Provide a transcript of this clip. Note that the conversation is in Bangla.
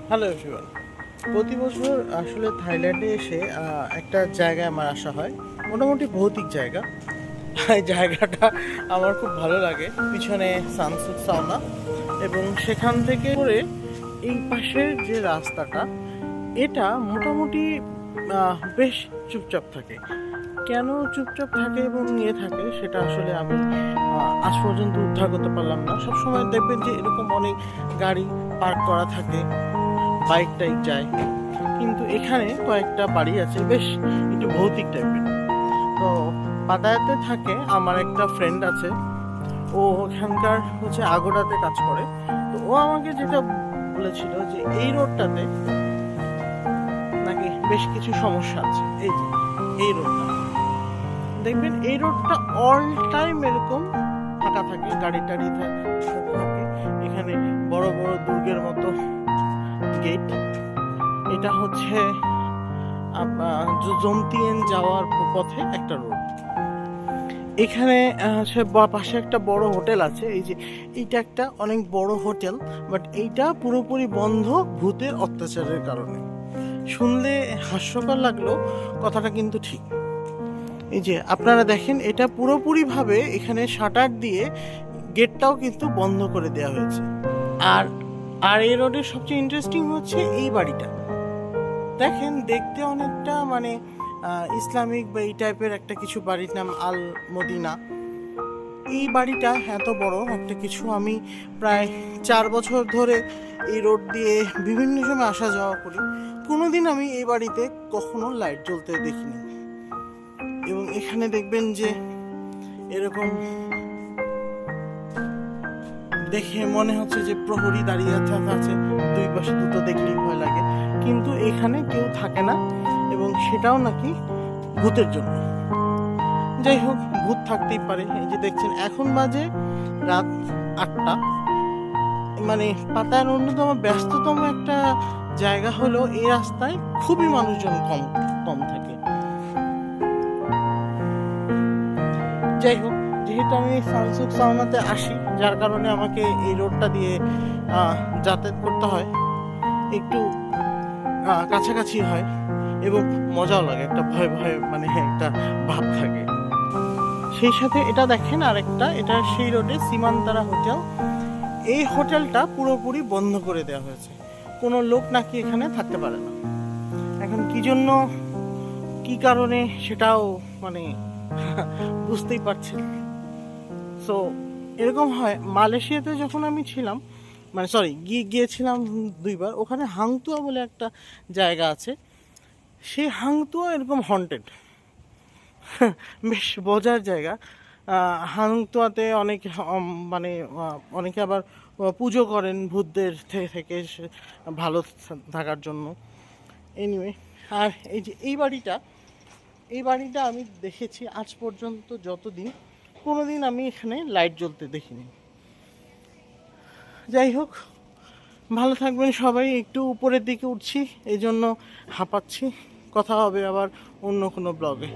Hello everyone. প্রতি বছর আসলে থাইল্যান্ডে এসে একটা জায়গায় আমার আসা হয়, মোটামুটি ভৌতিক জায়গা। এই জায়গাটা আমার খুব ভালো লাগে। পিছনে সানসেট সাউনা, এবং সেখান থেকে করে এই পাশের যে রাস্তাটা, এটা মোটামুটি বেশ চুপচাপ থাকে। কেন চুপচাপ থাকে এবং নিয়ে থাকে সেটা আসলে আমি আজ পর্যন্ত উদ্ধার করতে পারলাম না। সবসময় দেখবেন যে এরকম অনেক গাড়ি পার্ক করা থাকে, বাইক টাইক যায়, কিন্তু এখানে কয়েকটা বাড়ি আছে বেশ একটু ভৌতিক টাইপের। তো পাতায়াতে থাকে আমার একটা ফ্রেন্ড আছে, ও এখানকার হচ্ছে আগোড়াতে কাজ করে। তো ও আমাকে যেটা বলেছিল যে এই রোডটাতে নাকি বেশ কিছু সমস্যা আছে। এই যে এই রোডটা দেখবেন, এই রোডটা অল টাইম এরকম ফাঁকা থাকে, গাড়ি টাড়ি থাকে। এখানে বড় বড় দুর্গের মতো গেট। এটা হচ্ছে জমতিয়েন যাওয়ার পথে একটা রোড। এখানে হচ্ছে পাশে একটা বড় হোটেল আছে। এই যে এইটা একটা অনেক বড় হোটেল, বাট এইটা পুরোপুরি বন্ধ ভূতের অত্যাচারের কারণে। শুনলে হাস্যকর লাগলো, কথাটা কিন্তু ঠিক। এই যে আপনারা দেখেন, এটা পুরোপুরিভাবে এখানে শাটার দিয়ে গেটটাও কিন্তু বন্ধ করে দেওয়া হয়েছে। আর আর এই রোডের সবচেয়ে ইন্টারেস্টিং হচ্ছে এই বাড়িটা। দেখেন, দেখতে অনেকটা মানে ইসলামিক বা এই টাইপের একটা কিছু, বাড়ির নাম আল মদিনা। এই বাড়িটা এত বড় একটা কিছু, আমি প্রায় 4 বছর ধরে এই রোড দিয়ে বিভিন্ন সময় আসা যাওয়া করি। কোনোদিন আমি এই বাড়িতে কখনো লাইট জ্বলতে দেখিনি। এবং এখানে দেখবেন যে এরকম দেখে মনে হচ্ছে যে প্রহরী দাঁড়িয়ে আছে, দুই পাশে দুটো দেখলেই ভয় লাগে, কিন্তু এখানে কেউ থাকে না, এবং সেটাও নাকি ভূতের জন্য। যাই হোক, ভূত থাকতেই পারে। এই যে দেখছেন, এখন বাজে রাত 8টা। মানে পাতার অন্যতম ব্যস্ততম একটা জায়গা হলো এই রাস্তায় খুবই মানুষজন কম কম থাকে। যাই হোক, যেহেতু আমি সানসুক সাউনাতে আসি, যার কারণে আমাকে এই রোডটা দিয়ে যাতায়াত করতে হয়, একটু কাছাকাছি হয় এবং মজাও লাগে, একটা ভয় ভয় মানে একটা ভাব থাকে। সেই সাথে এটা দেখেন আরেকটা, এটা সেই রোডে সীমান্তারা হোটেল। এই হোটেলটা পুরোপুরি বন্ধ করে দেওয়া হয়েছে, কোনো লোক নাকি এখানে থাকতে পারে না। এখন কি জন্য, কি কারণে, সেটাও মানে বুঝতেই পারছেন। সো এরকম হয়। মালয়েশিয়াতে যখন আমি ছিলাম, মানে সরি গিয়েছিলাম 2বার, ওখানে হাংতুয়া বলে একটা জায়গা আছে। সেই হাংতুয়া এরকম হন্টেড, বেশ মজার জায়গা। হাংতুয়াতে অনেক মানে অনেকে আবার পুজো করেন ভূতদের থেকে ভালো থাকার জন্য। এনিওয়ে, আর এই যে এই বাড়িটা আমি দেখেছি আজ পর্যন্ত যতদিন, কোনোদিন আমি এখানে লাইট জ্বলতে দেখিনি। যাই হোক, ভালো থাকবেন সবাই। একটু উপরের দিকে উঠছি, এই জন্য হাঁপাচ্ছি। কথা হবে আবার অন্য কোনো ব্লগে।